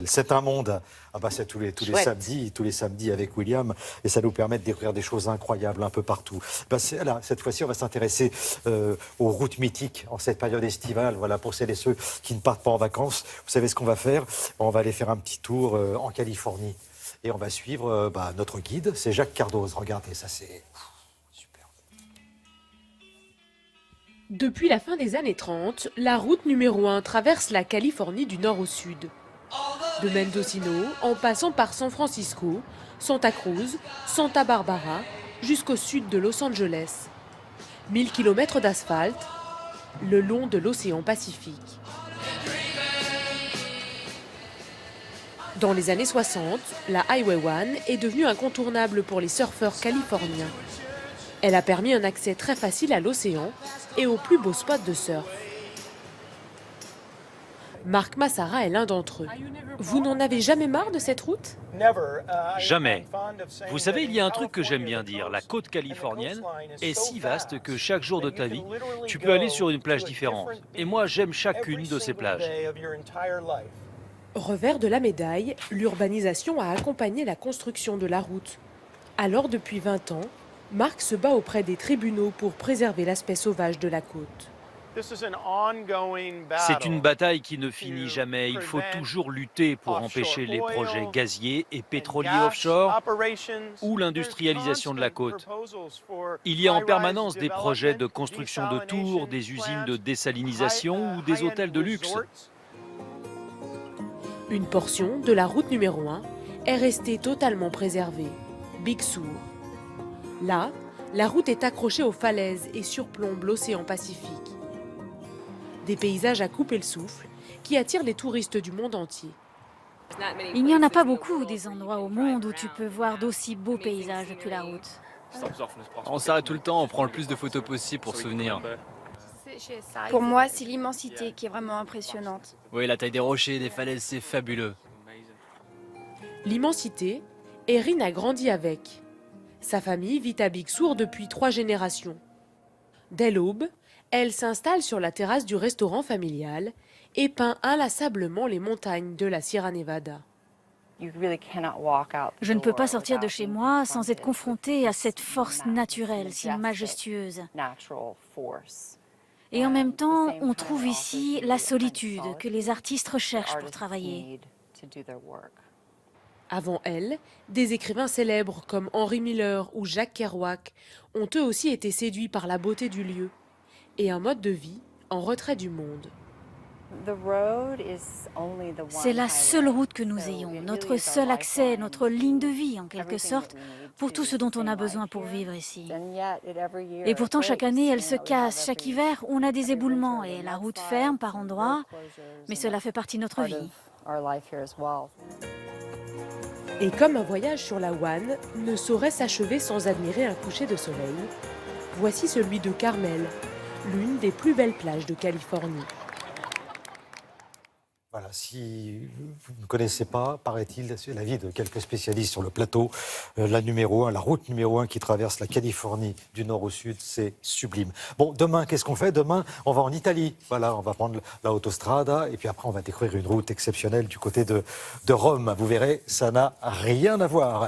C'est un monde, ah bah c'est tous les samedis avec William, et ça nous permet de découvrir des choses incroyables un peu partout. Bah là, cette fois-ci, on va s'intéresser aux routes mythiques en cette période estivale. Voilà, pour celles et ceux qui ne partent pas en vacances, vous savez ce qu'on va faire? On va aller faire un petit tour en Californie, et on va suivre notre guide, c'est Jacques Cardoz. Regardez, ça c'est super. Depuis la fin des années 30, la route numéro 1 traverse la Californie du nord au sud. De Mendocino, en passant par San Francisco, Santa Cruz, Santa Barbara, jusqu'au sud de Los Angeles. 1000 km d'asphalte, le long de l'océan Pacifique. Dans les années 60, la Highway 1 est devenue incontournable pour les surfeurs californiens. Elle a permis un accès très facile à l'océan et aux plus beaux spots de surf. Marc Massara est l'un d'entre eux. Vous n'en avez jamais marre de cette route? Jamais. Vous savez, il y a un truc que j'aime bien dire. La côte californienne est si vaste que chaque jour de ta vie, tu peux aller sur une plage différente. Et moi, j'aime chacune de ces plages. Revers de la médaille, l'urbanisation a accompagné la construction de la route. Alors, depuis 20 ans, Marc se bat auprès des tribunaux pour préserver l'aspect sauvage de la côte. C'est une bataille qui ne finit jamais. Il faut toujours lutter pour empêcher les projets gaziers et pétroliers offshore ou l'industrialisation de la côte. Il y a en permanence des projets de construction de tours, des usines de désalinisation ou des hôtels de luxe. Une portion de la route numéro 1 est restée totalement préservée, Big Sur. Là, la route est accrochée aux falaises et surplombe l'océan Pacifique. Des paysages à couper le souffle qui attirent les touristes du monde entier. Il n'y en a pas beaucoup des endroits au monde où tu peux voir d'aussi beaux paysages depuis la route. On s'arrête tout le temps, on prend le plus de photos possible pour se souvenir. Pour moi, c'est l'immensité qui est vraiment impressionnante. Oui, la taille des rochers, des falaises, c'est fabuleux. L'immensité, Erin a grandi avec. Sa famille vit à Big Sur depuis 3 générations. Dès l'aube, elle s'installe sur la terrasse du restaurant familial et peint inlassablement les montagnes de la Sierra Nevada. Je ne peux pas sortir de chez moi sans être confrontée à cette force naturelle si majestueuse. Et en même temps, on trouve ici la solitude que les artistes recherchent pour travailler. Avant elle, des écrivains célèbres comme Henry Miller ou Jack Kerouac ont eux aussi été séduits par la beauté du lieu et un mode de vie en retrait du monde. C'est la seule route que nous ayons, notre seul accès, notre ligne de vie en quelque sorte, pour tout ce dont on a besoin pour vivre ici. Et pourtant chaque année elle se casse, chaque hiver on a des éboulements et la route ferme par endroits, mais cela fait partie de notre vie. Et comme un voyage sur la One ne saurait s'achever sans admirer un coucher de soleil, voici celui de Carmel, l'une des plus belles plages de Californie. Voilà, si vous ne connaissez pas, paraît-il, l'avis de quelques spécialistes sur le plateau, la route numéro 1 qui traverse la Californie du nord au sud, c'est sublime. Bon, demain, qu'est-ce qu'on fait? Demain, on va en Italie. Voilà, on va prendre la Autostrada et puis après, on va découvrir une route exceptionnelle du côté de Rome. Vous verrez, ça n'a rien à voir.